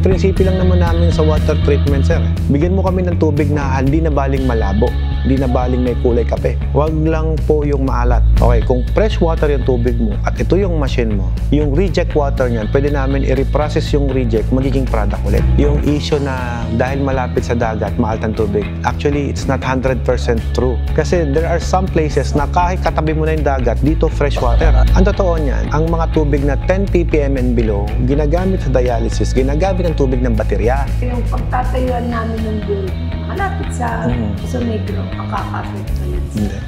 prinsipyo lang naman namin sa water treatment, sir. Bigyan mo kami ng tubig na hindi na baling malabo, hindi na baling may kulay kape. Huwag lang po yung maalat. Okay, kung fresh water yung tubig mo at ito yung machine mo, yung reject water niyan, pwede namin i-reprocess yung reject, magiging product ulit. Yung issue na dahil malapit sa dagat, maalat ang tubig, actually, it's not 100% true. Kasi there are some places na kahit katabi mo na yung dagat, dito fresh water. Ang totoo niyan, ang mga tubig na 10 ppm and below, ginagamit sa dialysis, ginagamit ang tubig ng baterya. Yung pagtatayuan namin ng building, malapit sa Negro, makakapit sa yun. Hindi.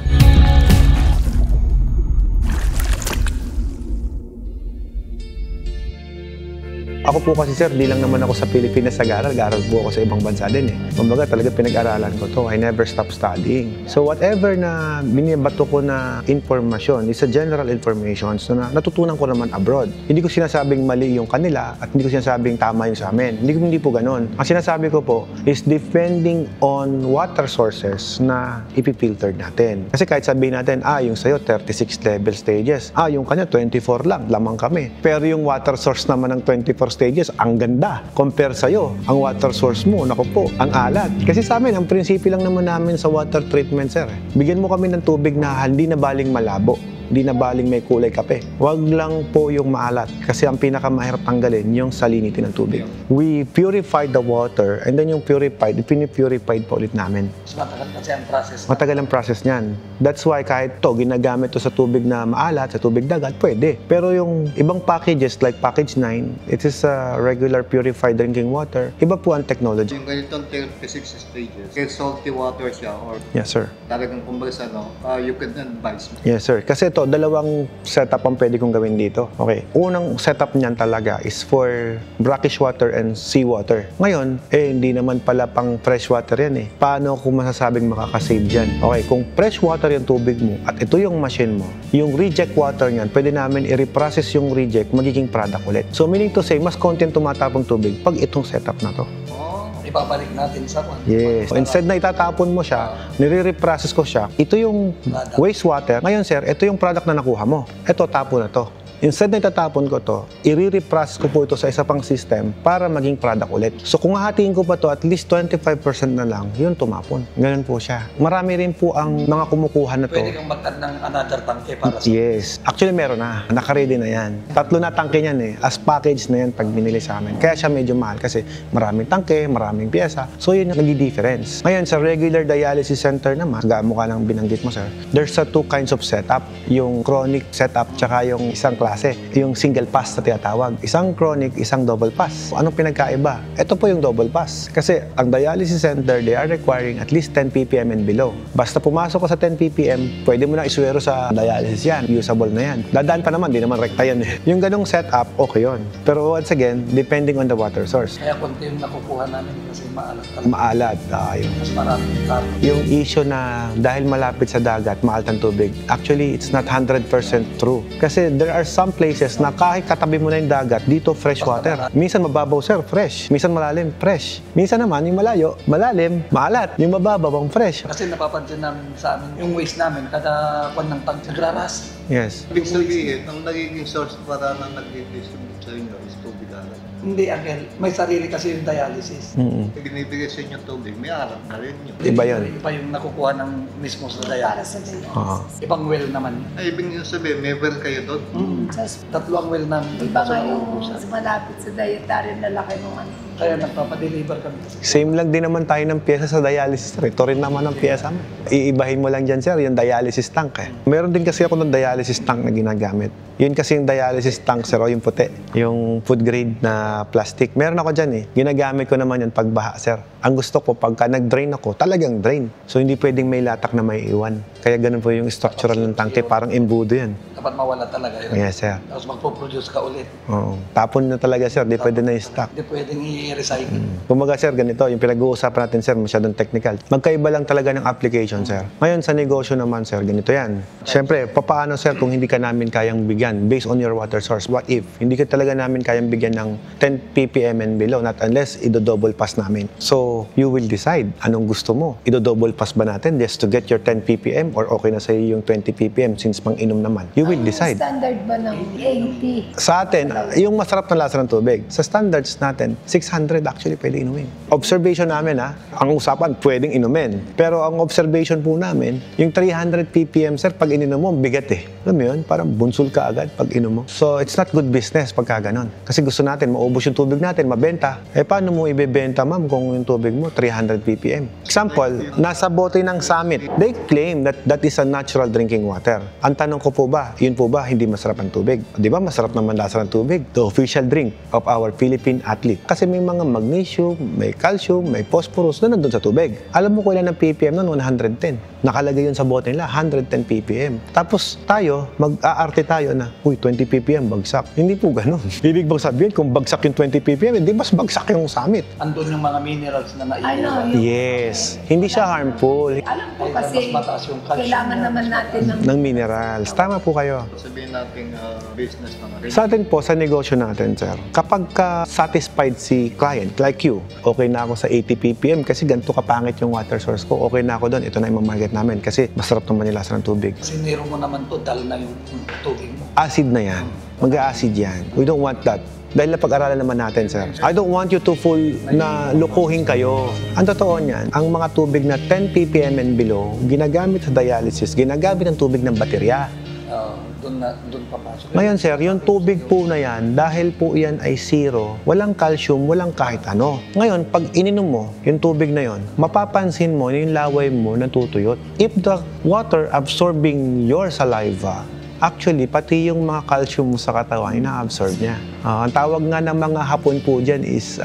Ako po kasi sir, di lang naman ako sa Pilipinas nag-aaral, nag-aaral po ako sa ibang bansa din eh. Kumbaga talaga pinag-aralan ko to, I never stop studying. So whatever na binibato ko na informasyon, is a general information so na natutunan ko naman abroad. Hindi ko sinasabing mali yung kanila at hindi ko sinasabing tama yung sa amin. Hindi po ganun. Ang sinasabi ko po is depending on water sources na ipifilter natin. Kasi kahit sabihin natin, yung sayo 36 level stages, yung kanya 24 lang, lamang kami. Pero yung water source naman ng 24 stages, ang ganda. Compare sa'yo, ang water source mo, naku po, ang alat. Kasi sa amin, ang prinsipyo lang naman namin sa water treatment, sir. Bigyan mo kami ng tubig na hindi na baling malabo, hindi na baling may kulay kape. Huwag lang po yung maalat kasi ang pinakamahirap tanggalin yung salinity ng tubig. We purified the water and then yung purified, pinipurified pa ulit namin. Matagal kasi ang process. Matagal ang process niyan. That's why kahit to ginagamit to sa tubig na maalat, sa tubig dagat, pwede. Pero yung ibang packages like package 9, it is a regular purified drinking water. Iba po ang technology. Yung ganitong 36 stages, kaya salty water siya or Yes, sir. talagang kumbaga sa you can advise me. Yes, sir. Kasi ito, dalawang setup ang pwede kong gawin dito. Okay. Unang setup niyan talaga is for brackish water and seawater. Ngayon, hindi naman pala pang fresh water yan eh. Paano ko masasabing makakasave dyan? Okay, kung fresh water yung tubig mo at ito yung machine mo, yung reject water niyan, pwede namin i-reprocess yung reject, magiging product ulit. So, meaning to say, mas konti ang tumatapong tubig pag itong setup na to. Ibabalik natin sa Yes. Instead na itatapon mo siya, nire-reprocess ko siya. Ito yung wastewater. Ngayon, sir, ito yung product na nakuha mo. Ito, tapo na to. Instead na itatapon ko to, i-reprocess ko po ito sa isa pang system para maging product ulit. So kung hahatiin ko pa to, at least 25% na lang, yun tumapon. Ganun po siya. Marami rin po ang mga kumukuha na to. Pwede kang mag-add ng another tanke para sa... Yes. Actually, meron na. Naka-ready na yan. 3 na tangke niyan eh. As package na yan pag binili sa amin. Kaya siya medyo mahal kasi maraming tangke, maraming pyesa. So yun yung nag-difference. Ngayon, sa regular dialysis center naman, gamo ka lang binanggit mo, sir, there's a 2 kinds of setup. Yung chronic setup, tsaka yung isang klase. Yung single pass na tinatawag. Isang chronic, isang double pass. Anong pinagkaiba? Ito po yung double pass. Kasi ang dialysis center, they are requiring at least 10 ppm and below. Basta pumasok ka sa 10 ppm, pwede mo na iswero sa dialysis yan. Usable na yan. Dadaan pa naman, di naman rekta yan eh. Yung ganong setup, okay yun. Pero once again, depending on the water source. Kaya konti yung nakukuha namin kasi maalat talaga. Maalat. Yung Mas maraming carbon. yung issue na dahil malapit sa dagat, maalat ang tubig, actually, it's not 100% true. Kasi there are some places na kahit katabi mo na yung dagat, dito fresh water. Minsan mababaw, sir, fresh. Minsan malalim, fresh. Minsan naman, yung malayo, malalim, maalat. Yung mababaw, ang fresh. Kasi napapansin namin sa amin, yung waste namin, kada kwan ng tank, nagraras. Yes. Ibig sabihin, ang nagiging source para na nag-distribute sa inyo is tubig alat. Hindi, Angel. May sarili kasi yung dialysis. Binibigay sa inyo tubig, may alat na rin yun. Iba yun. Iba yung nakukuha ng mismo sa Para sa dialysis. dialysis. Oo. Ibang well naman. Ay, ibig sabihin, may well kayo doon? Just, 3 ang well namin. iba nga yung malapit sa dietary na laki ng ano. Kaya nagpapadeliver kami. Same lang din naman tayo ng pyesa sa dialysis. Ito rin naman ang pyesa mo. Iibahin mo lang dyan, sir, yung dialysis tank eh. Meron din kasi ako ng dialysis tank na ginagamit. Yun kasi yung dialysis tank, sir, yung puti. Yung food grade na plastic. Meron ako dyan eh. Ginagamit ko naman yun pag baha, sir. Ang gusto ko, pagka nag-drain ako, talagang drain. So hindi pwedeng may latak na may iwan. Kaya ganun po yung structural ng tanke. Parang embudo yan. Dapat mawala talaga yun. Yes, sir. Tapos magpo-produce ka ulit. Oo. Tapon na talaga, sir. Di pwede na i-stock. Hindi pwedeng i-recycle. Kumaga, sir, ganito, yung pinag-uusapan natin, sir, masyadong technical. Magkaiba lang talaga ng application, sir. Ngayon, sa negosyo naman, sir, ganito yan. Siyempre, papaano, sir, kung hindi ka namin kayang bigyan based on your water source? What if? Hindi ka talaga namin kayang bigyan ng 10 ppm and below, not unless ido-double pass namin. So, you will decide anong gusto mo. Ido-double pass ba natin just to get your 10 ppm or okay na sa'yo yung 20 ppm since pang-inom naman? You will decide. Standard ba ng 80? Sa atin, yung masarap na lasa ng tubig. Sa standards natin, 600 actually pwede inumin. Observation namin ang usapan pwedeng inumin. Pero ang observation po namin, yung 300 ppm, sir, pag ininom mo, bigat eh. Alam mo yun? Parang bunsul ka agad pag inom mo. So, it's not good business pagka ganon. Kasi gusto natin, maubos yung tubig natin, mabenta. Paano mo ibebenta, ma'am, kung yung tubig mo, 300 ppm? Example, nasa bote ng Summit, they claim that that is a natural drinking water. Ang tanong ko po ba, yun po ba, hindi masarap ang tubig? Di ba, masarap naman lasa ng tubig? The official drink of our Philippine athlete. Kasi may mga magnesium, may calcium, may phosphorus na nandun sa tubig. Alam mo kung ilan ang ppm nun? 110. Nakalagay yun sa bote nila, 110 ppm. Tapos tayo, mag-aarte tayo na, uy, 20 ppm, bagsak. Hindi po ganun. Ibig bang sabihin, kung bagsak yung 20 ppm, hindi mas bagsak yung Summit. Andun yung mga minerals na Ano, naiiwan. Yes. Hindi siya harmful Alam ko Ay, kasi, mas mataas yung calcium. kailangan naman natin ng ng minerals. Tama po kayo. Sabihin natin business ng Sa atin po, sa negosyo natin, sir, kapag satisfied si client, like you, okay na ako sa 80 ppm kasi ganito kapangit yung water source ko, okay na ako doon, ito na yung market namin kasi masarap naman yung lasa ng tubig. Siniro mo naman to, dahil na yung tubig mo. Acid na yan. Mag-acid yan. We don't want that. Dahil napag-aralan naman natin, sir. I don't want you to fool na lukuhin kayo. Ang totoo niyan, ang mga tubig na 10 ppm and below, ginagamit sa dialysis, ginagamit ang tubig ng baterya. Doon papasok. Ngayon, sir, yung tubig po na yan, dahil po yan ay zero, walang calcium, walang kahit ano. Ngayon, pag ininom mo yung tubig na yon, mapapansin mo na yung laway mo natutuyot. If the water absorbing your saliva, actually, pati yung mga calcium mo sa katawan, ina-absorb niya. Ang tawag nga ng mga Hapon po dyan is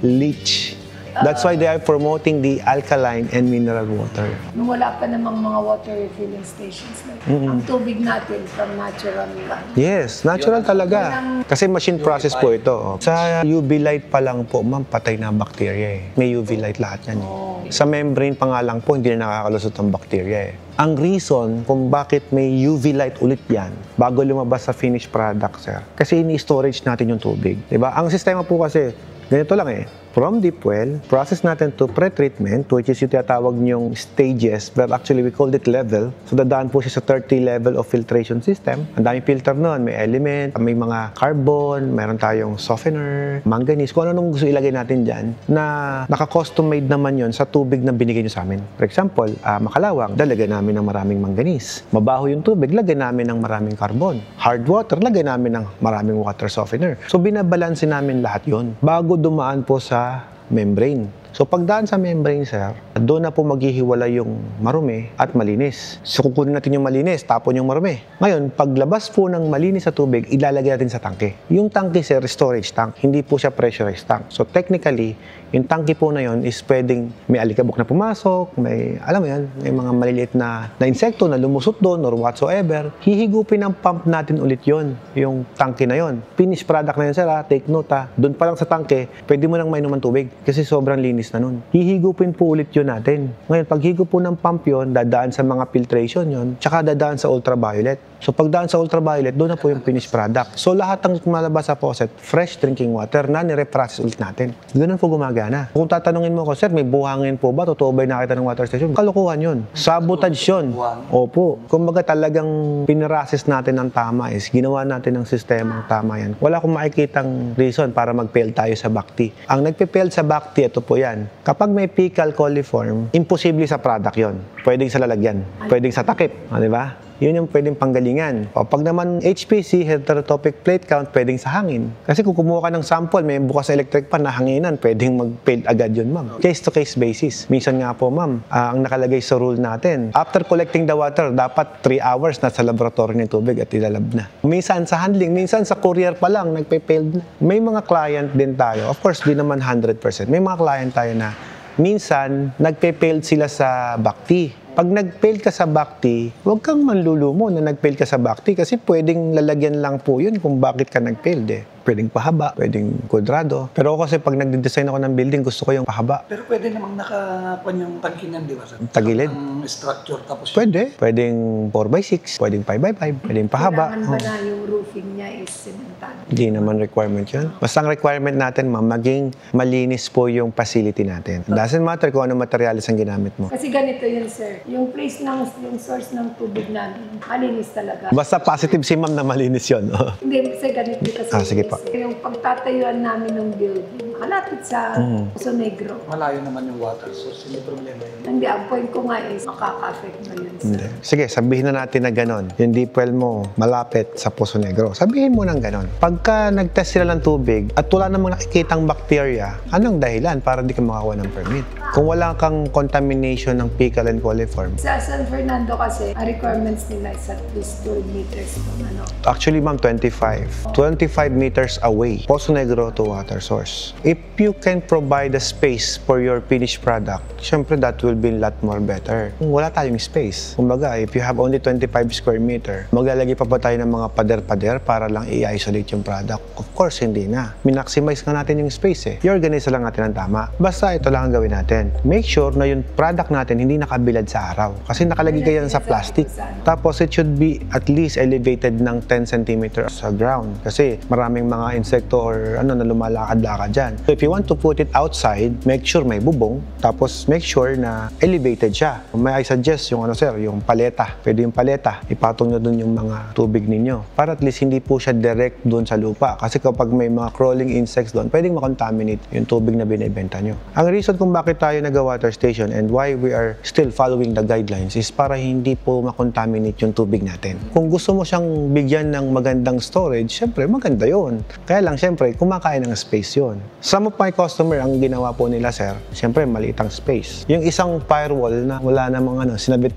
leach. That's why they are promoting the alkaline and mineral water. nung wala pa namang mga water refilling stations. Ang tubig natin from natural lang. Yes, natural talaga. Kasi machine process po ito. Sa UV light pa lang po, ma'am, patay na ang bacteria eh. May UV light lahat yan eh. Sa membrane pa nga lang po, hindi na nakakalusot ang bacteria eh. Ang reason kung bakit may UV light ulit yan bago lumabas sa finished product, sir, kasi ini-storage natin yung tubig. Diba? Ang sistema po kasi, ganito lang eh. From deep well, process natin to pre-treatment, which is yung tinatawag niyong stages, but actually we called it level. So dadaan po siya sa 30 level of filtration system. Ang daming filter nun, may element, may mga carbon, meron tayong softener, manganese, kung ano nung gusto ilagay natin dyan, na naka-custom made naman yon sa tubig na binigay niyo sa amin. For example, makalawang, lalagay namin ng maraming manganese. Mabaho yung tubig, lagay namin ng maraming carbon. Hard water, lagay namin ng maraming water softener. So binabalanse namin lahat yon bago dumaan po sa membrane. So pagdaan sa membrane, sir, doon na po maghihiwala yung marumi at malinis. So kukunin natin yung malinis, tapon yung marumi. Ngayon, paglabas po ng malinis sa tubig, ilalagay natin sa tangke. Yung tangke, sir, storage tank. Hindi po siya pressurized tank. So technically, yung tangke po na yun is pwedeng may alikabok na pumasok, may, alam mo yan, may mga maliliit na insekto na lumusot doon or whatsoever. Hihigupin ng pump natin ulit yon, yung tangke na yon. Finished product na yun, sir, take note ha. Doon pa lang sa tangke, pwede mo nang mainuman tubig kasi sobrang linis na nun. Hihigupin po ulit yun natin. Ngayon, pag higup po ng pump yun, dadaan sa mga filtration yun, tsaka dadaan sa ultraviolet. So pagdaan sa ultraviolet, doon na po yung finished product. So lahat ng malabas sa faucet, fresh drinking water na nire-process ulit natin. Ganun po gumagana. Kung tatanungin mo ko, sir, may buhangin po ba? Totoo ba yung nakita ng water station? Kalukuhan yun. Sabotage yun. Opo. Kumbaga talagang pinirasis natin ng tama is ginawa natin ng sistemang tama yan. Wala akong makikitang reason para mag-fail tayo sa Bacti. Ang nagpe-fail sa Bacti, ito po yan. Kapag may fecal coliform, imposible sa product yon. Pwedeng sa lalagyan. Pwedeng sa takip. Di ba? Yun yung pwedeng panggalingan. O pag naman HPC, heterotopic plate count, pwedeng sa hangin. Kasi kung kumuha ka ng sample, may bukas na electric pan na hanginan, pwedeng mag-fail agad yun, ma'am. Case-to-case basis. Minsan nga po, ma'am, ang nakalagay sa rule natin, after collecting the water, dapat 3 hours na sa laboratory ng tubig at ilalab na. Minsan sa handling, minsan sa courier pa lang, nagpe-fail na. May mga client din tayo. Of course, di naman 100%. May mga client tayo na minsan, nagpe-fail sila sa Bacti. Pag nag-fail ka sa Bacti, huwag kang manlulumo na nag-fail ka sa Bacti kasi pwedeng lalagyan lang po yun kung bakit ka nag-fail eh. Pwedeng pahaba, pwedeng kwadrado. Pero ako kasi pag nagde-design ako ng building, gusto ko yung pahaba. Pero pwede namang nakakuan yung tangkingan, di ba? Sir? Tagilid. Ang structure, tapos Pwede. Pwedeng 4x6, pwedeng 5x5, pwedeng pahaba. Kailangan ba na yung roofing niya is cementado? Hindi naman requirement yun. Basta ang requirement natin, ma'am, maging malinis po yung facility natin. Doesn't matter kung anong materials ang ginamit mo. Kasi ganito yun, sir. Yung place yung source ng tubig namin, malinis talaga. Basta positive si ma'am na malinis yun. Hindi, kasi ganito kasi. Sige pa. Yung pagtatayuan namin ng building, malapit sa Puso Negro. malayo naman yung water source, hindi problema yun. Hindi, ang point ko nga is makaka-affect na yun, sir. Hindi. Sige, sabihin na natin na ganon. Yung deep well mo, malapit sa Puso Negro. Sabihin mo ng ganon. Pagka nag-test sila ng tubig at wala namang nakikitang bacteria, anong dahilan para di ka makakuha ng permit? Kung wala kang contamination ng fecal and coliform. Sa San Fernando kasi, ang requirements nila is at least 12 meters kung ano. Actually, ma'am, 25. 25 meters away. Poso Negro to water source. If you can provide a space for your finished product, syempre that will be a lot more better. Kung wala tayong space, kumbaga, if you have only 25 square meter, maglalagay pa ba tayo ng mga pader-pader para lang i-isolate yung product? Of course, hindi na. Minaximize nga natin yung space eh. I-organize lang natin ang tama. Basta ito lang ang gawin natin. Make sure na yung product natin hindi nakabilad sa araw. Kasi nakalagay yan sa plastic. Tapos it should be at least elevated ng 10 cm sa ground. Kasi maraming mga insekto or na lumalakad-lakad dyan. So if you want to put it outside, make sure may bubong. Tapos make sure na elevated siya. May I suggest yung yung paleta. Pwede yung paleta. Ipatong nyo dun yung mga tubig ninyo. Para at least hindi po siya direct dun sa lupa. Kasi kapag may mga crawling insects doon, pwedeng makontaminate yung tubig na binibenta nyo. Ang reason kung bakit tayo nag-water station and why we are still following the guidelines is para hindi po makontaminate yung tubig natin. Kung gusto mo siyang bigyan ng magandang storage, syempre maganda yun. Kaya lang, syempre, kumakain ng space yun. Some of my customer, ang ginawa po nila, sir, syempre, maliit ang space. Yung isang firewall na wala namang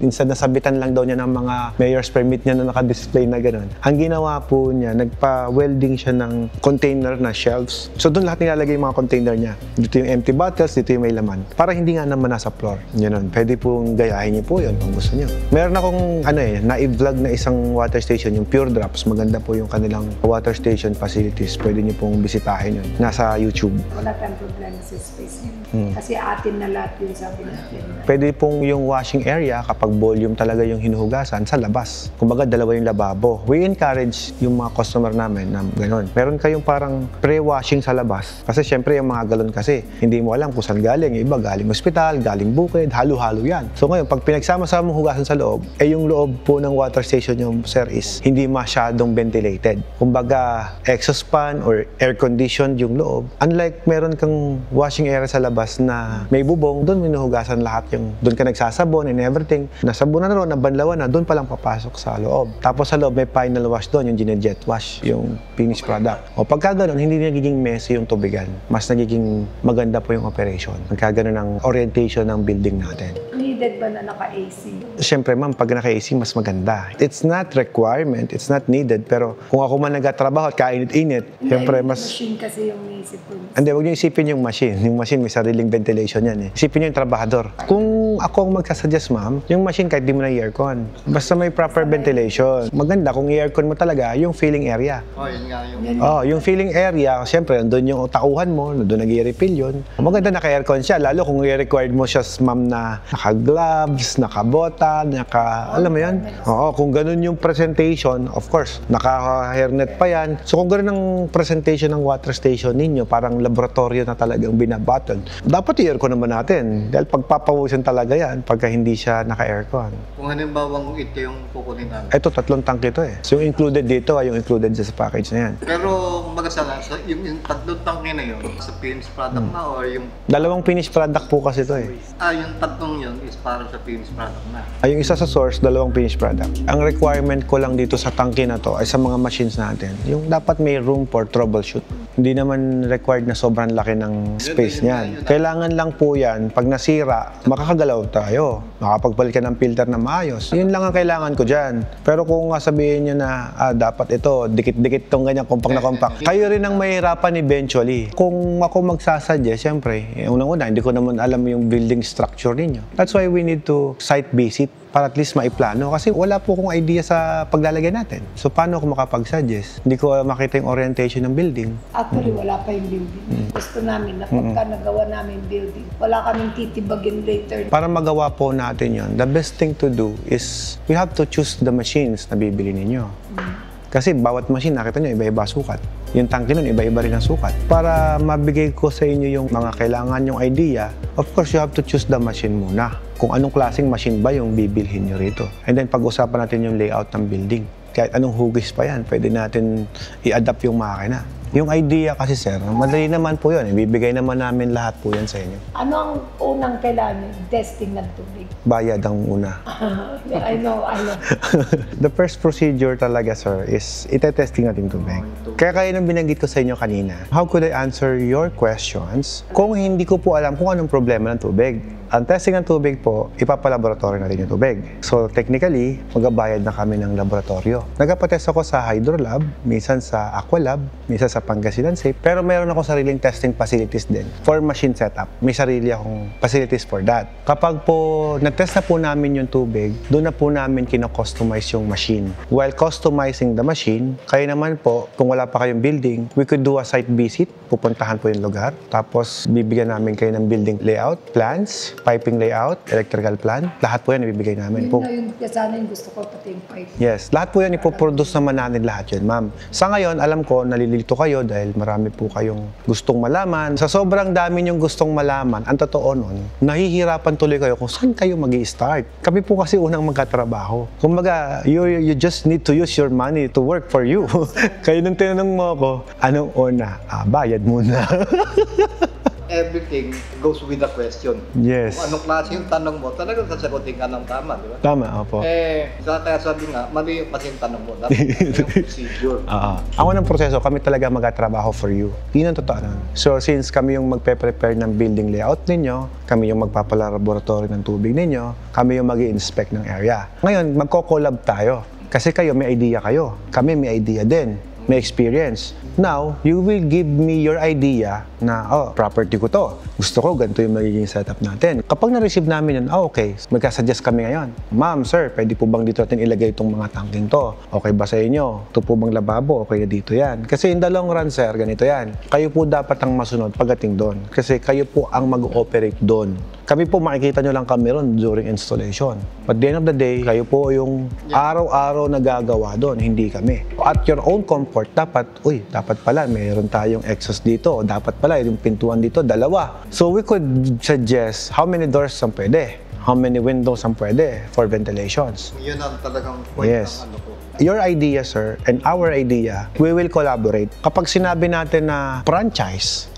instead na sabitan lang daw niya ng mga mayor's permit niya na naka-display na gano'n. Ang ginawa po niya, nagpa-welding siya ng container na shelves. So doon lahat nilalagay yung mga container niya. Dito yung empty bottles, dito yung may laman. Para hindi nga naman nasa floor. Yun. Pwede pong gayahin niyo po yun kung gusto niyo. Meron akong na-vlog na isang water station, yung Pure Drops. Maganda po yung kanilang water station facilities. Pwede niyo pong bisitahin yun. Nasa YouTube. Wala tayong problema sa space niya. Kasi atin na lahat yun, sabi natin. Pwede pong yung washing area, kapag volume talaga yung hinuhugasan, sa labas. Kumbaga, dalawa yung lababo. We encourage yung mga customer namin na gano'n. Meron kayong parang pre-washing sa labas. Kasi syempre yung mga galon kasi, hindi mo alam kung saan galing. Yung iba galing ospital, galing bukid, halo-halo yan. So ngayon, pag pinagsama-sama hugasan sa loob, yung loob po ng water station yung sir is hindi masyadong ventilated. Kumbaga, exhaust fan or air-conditioned yung loob. Unlike meron kang washing area sa labas na may bubong, doon minuhugasan lahat yung, doon ka nagsasabon and everything. Nasabunan na ron, nabanlawan na, doon pa lang papasok sa loob. Tapos sa loob, may final wash doon, yung gine-jet wash, yung finished product. O pagka ganun, hindi nagiging messy yung tubigan. Mas nagiging maganda po yung operation. Pagka ganun ang orientation ng building natin. Needed ba na naka-AC? Siyempre ma'am, pag naka-AC, mas maganda. It's not requirement, it's not needed, pero kung ako man nagtatrabaho at kainit-init, siyempre mas... Machine kasi yung naisip ko. Hindi, huwag niyo isipin yung machine. Yung machine may sariling ventilation yan eh. Isipin niyo yung trabahador. Kung ako ang magsasuggest ma'am, yung machine kahit di mo na i-aircon. Basta may proper ventilation. Maganda kung i-aircon mo talaga yung filling area. Yun nga yung... Yung filling area, siyempre, doon yung tauhan mo, doon nag-i-refill yun. Maganda naka-aircon siya, lalo kung i-required mo siya, ma'am, na naka-gloves, naka-bota, alam mo yun? Oo, kung ganun yung presentation, of course, naka-hairnet pa yan. So kung ganun ang presentation ng water station ninyo, parang laboratorio na talagang binabattle, dapat i-aircon naman natin. Dahil pagpapawisan talaga yan pagka hindi siya naka-aircon. Kung halimbawang ito yung kukunin namin. Ito, 3 tangke ito eh. So yung included dito ay yung included sa package na yan. Pero kumbaga sa yung tatlong tangke na yun, sa finished product na or yung... 2 finished product po kasi ito eh. Yung tatlong yun is para sa finished product na. Yung isa sa source, 2 finished product. Ang requirement ko lang dito sa tangke na to ay sa mga machines natin, yung dapat may room for troubleshoot. Hindi naman required na sobrang laki ng space niyan. Kailangan lang po yan, pag nasira, makakagalaw tayo. Makapagpalit ka ng filter na maayos. Yun lang ang kailangan ko dyan. Pero kung sabihin nyo na, dapat ito, dikit-dikit tong ganyan, compact na compact, kayo rin ang mahirapan eventually. Kung ako magsasuggest, siyempre, unang-una, hindi ko naman alam yung building structure ninyo. That's why we need to site visit para at least maiplano. Kasi wala po akong idea sa paglalagay natin. So, paano ako makapag-suggest? Hindi ko makita yung orientation ng building. Actually, wala pa yung building. Gusto namin na pagka nagawa namin building, wala kaming titibagin later. Para magawa po natin yon, the best thing to do is we have to choose the machines na bibili ninyo. Kasi bawat machine, nakita nyo, iba-iba sukat. Yung tangke nun, iba-iba rin ang sukat. Para mabigay ko sa inyo yung mga kailangan yung idea, of course, you have to choose the machine muna. Kung anong klaseng machine ba yung bibilhin nyo rito. And then, pag-usapan natin yung layout ng building. Kahit anong hugis pa yan, pwede natin i-adapt yung makina. Yung idea kasi, sir, madali naman po yun. Ibibigay naman namin lahat po yan sa inyo. Ano ang unang kailangan? Testing ng tubig. Bayad ang una. I know. The first procedure talaga, sir, is itetesting natin tubig. Kaya nung binanggit ko sa inyo kanina, how could I answer your questions kung hindi ko po alam kung anong problema ng tubig? Ang testing ng tubig po, ipapalaboratory natin yung tubig. So, technically, magabayad na kami ng laboratorio. Nagpatest ako sa Hydrolab, minsan sa Aqualab, minsan sa Pangasinan Safe, pero mayroon ako sariling testing facilities din for machine setup. May sarili akong facilities for that. Kapag po na-test na po namin yung tubig, doon na po namin kino-customize yung machine. While customizing the machine, kayo naman po, kung wala pa kayong building, we could do a site visit, pupuntahan po yung lugar, tapos bibigyan namin kayo ng building layout, plans, piping layout, electrical plan, lahat po yan ibibigay namin po. Yun na sana yung gusto ko, pati yung pipe. Yes, lahat po yan ipoproduce naman natin lahat yun, ma'am. Sa ngayon, alam ko, nalilito kayo dahil marami po kayong gustong malaman. Sa sobrang dami niyong gustong malaman, ang totoo nun, nahihirapan tuloy kayo kung saan kayo mag-i-start. Kami po kasi unang magkatrabaho. Kumbaga, you just need to use your money to work for you. Kayo nung tinanong mo ako, anong una? Bayad muna. Everything goes with the question. Yes. Kung anong klase yung tanong mo, talagang sasagutin ka ng tama, di ba? Tama, opo. Kaya sabi nga, mali yung kasi yung tanong mo. Dapat yung procedure. Ako ng proseso, kami talaga magkatrabaho for you. Yun ang totoo nun. So, since kami yung magpe-prepare ng building layout ninyo, kami yung magpapalaboratory ng tubig ninyo, kami yung mag-i-inspect ng area. Ngayon, magko-collab tayo. Kasi kayo, may idea kayo. Kami may idea din. May experience. Now, you will give me your idea na, property ko to. Gusto ko, ganito yung magiging setup natin. Kapag na-receive namin yun, okay, magkasuggest kami ngayon. Ma'am, sir, pwede po bang dito natin ilagay itong mga tangking to? Okay ba sa inyo? Ito po bang lababo? Okay na dito yan. Kasi in the long run, sir, ganito yan. Kayo po dapat ang masunod pagdating doon. Kasi kayo po ang mag-ooperate doon. Kami po, makikita nyo lang kami ron during installation. But at the end of the day, kayo po yung araw-araw na gagawa doon, hindi kami. At your own comfort, dapat pala, mayroon tayong exhaust dito. Dapat pala, yung pintuan dito, dalawa. So we could suggest how many doors ang pwede, how many windows ang pwede for ventilations. Yun ang talagang point Yes. ng ano ko. Your idea, sir, and our idea, we will collaborate. Kapag sinabi natin na franchise,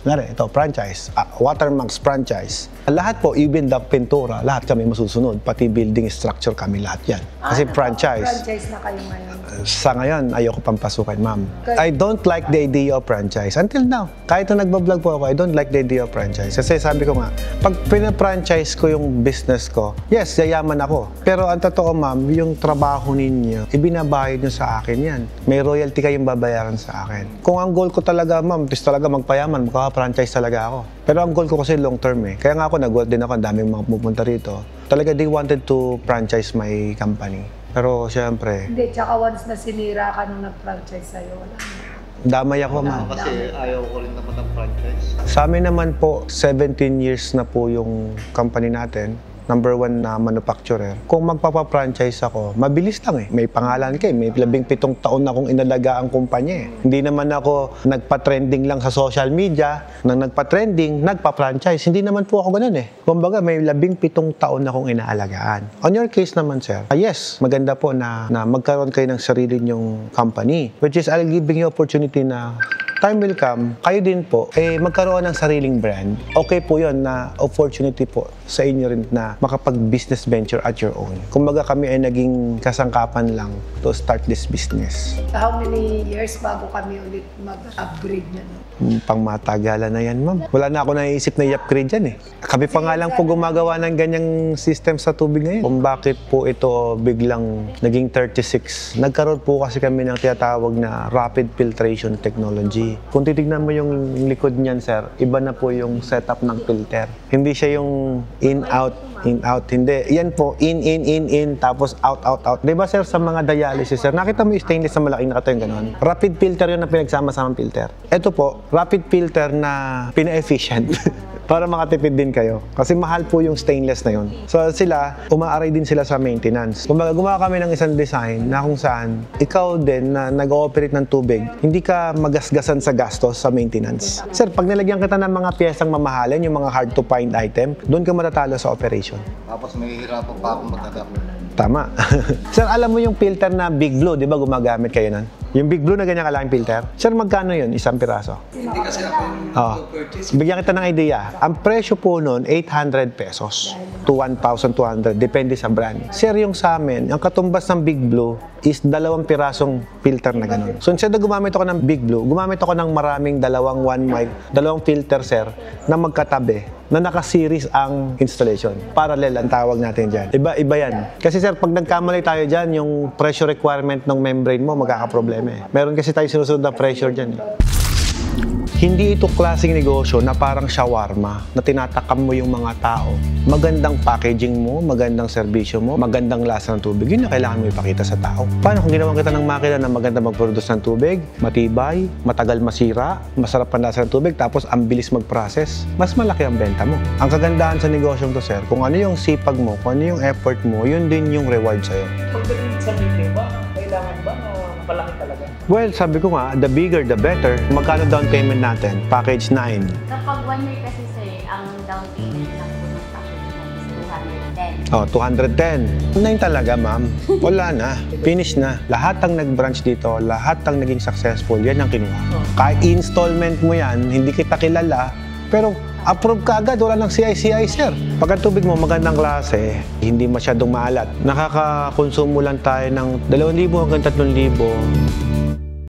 Watermax franchise, lahat po, even the pintura, lahat kami masusunod, pati building structure kami lahat yan. Kasi franchise. Franchise na kayo ngayon. Sa ngayon, ayoko pang pasukin, ma'am. I don't like the idea of franchise. Until now, kahit na nagbablog po ako, I don't like the idea of franchise. Kasi sabi ko nga, pag pina-franchise ko yung business ko, yes, yayaman ako. Pero ang totoo, ma'am, yung trabaho ninyo, ibinabayad nyo sa akin yan. May royalty kayong babayaran sa akin. Kung ang goal ko talaga, ma'am, is talaga magpayaman, magkaka-franchise talaga ako. Pero ang goal ko kasi long term eh. Kaya nga ako, nag-work din ako, ang daming mga pupunta rito. Talaga, they wanted to franchise my company. Pero siyempre, Hindi, tsaka once na sinira ka nung nag-franchise sa'yo, wala na. damay ako, ma'am. Kasi ayaw ko rin naman ng franchise. Sa amin naman po, 17 years na po yung company natin. Number 1 na manufacturer. Kung magpapa-franchise ako, mabilis lang eh. May pangalan kayo. May 17 taon na akong inalaga ang kumpanya eh. Hindi naman ako nagpa-trending lang sa social media. Nang nagpa-trending, nagpa-franchise. Hindi naman po ako ganun eh. Kumbaga, may 17 taon na akong inaalagaan. On your case naman, sir, yes, maganda po na magkaroon kayo ng sarili nyong company. Which is, I'll giving you opportunity na time will come, kayo din po, magkaroon ng sariling brand. Okay po yun na opportunity po sa inyo rin na makapag-business venture at your own. Kumbaga kami ay naging kasangkapan lang to start this business. How many years bago kami ulit mag-upgrade niya? Pangmatagalan na yan, ma'am. Wala na ako naiisip na i-upgrade yan eh. Kami pa nga lang po gumagawa ng ganyang system sa tubig ngayon. Kung bakit po ito biglang naging 36. Nagkaroon po kasi kami ng tinatawag na rapid filtration technology. kung titignan mo yung likod niyan, sir, iba na po yung setup ng filter. Hindi siya yung in-out, hindi. Yan po, in, tapos out. Diba, sir, sa mga dialysis, sir, nakita mo yung stainless na malaking nakatayo yung gano'n? Rapid filter yun na pinagsama-samang filter. Ito po, rapid filter na pina-efficient. Para makatipid din kayo. Kasi mahal po yung stainless na yun. So sila, umaaray din sila sa maintenance. Kumbaga, gumawa kami ng isang design na kung saan ikaw din na nag-ooperate ng tubig, hindi ka magasgasan sa gastos sa maintenance. Sir, pag nilagyan kita ng mga piyesang mamahalin, yung mga hard to find item, doon ka matatalo sa operation. Tapos may hirapan pa akong mag-adapt. Tama. Sir, alam mo yung filter na Big Blue, di ba gumagamit kayo nun? Yung Big Blue na ganyan kalaking filter? Sir, magkano yun? Isang piraso? Hindi kasi ako yung purchase. Bigyan kita ng idea. Ang presyo po nun, 800 pesos to 1,200. Depende sa brand. Sir, yung sa amin, ang katumbas ng Big Blue is 2 pirasong filter na ganun. So, instead na gumamit ako ng Big Blue, gumamit ako ng maraming 2 filter, sir, na magkatabi, na naka-series ang installation. Parallel ang tawag natin dyan. Iba yan. Kasi sir, pag nagkamali tayo dyan, yung pressure requirement ng membrane mo, magkakaproblema eh. Meron kasi tayo sinusunod na pressure dyan eh. Hindi ito klaseng negosyo na parang shawarma na tinatakam mo yung mga tao. Magandang packaging mo, magandang serbisyo mo, magandang lasa ng tubig. Yun na kailangan mo ipakita sa tao. Paano kung ginawa kita ng makina na maganda mag-produce ng tubig, matibay, matagal masira, masarap ang lasa ng tubig, tapos ang bilis mag-process, mas malaki ang benta mo. Ang kagandahan sa negosyong to, sir, kung ano yung sipag mo, kung ano yung effort mo, yun din yung reward sa'yo. Pagdating sa meeting ba, kailangan ba na malaki talaga? Well, sabi ko nga, the bigger, the better. Magkano down payment natin? Package 9. Kapag 1 year kasi sir, ang down payment lang po ng package mo is 210. Oh, 210. 9 talaga, ma'am. Wala na. Finish na. Lahat ang nag-branch dito, lahat ang naging successful, yan ang kinuha. Kahit installment mo yan, hindi kita kilala, pero approve ka agad, wala nang CI, sir. Pag ang tubig mo magandang klase, hindi masyadong maalat. Nakakakonsumo lang tayo ng 2,000 hanggang 3,000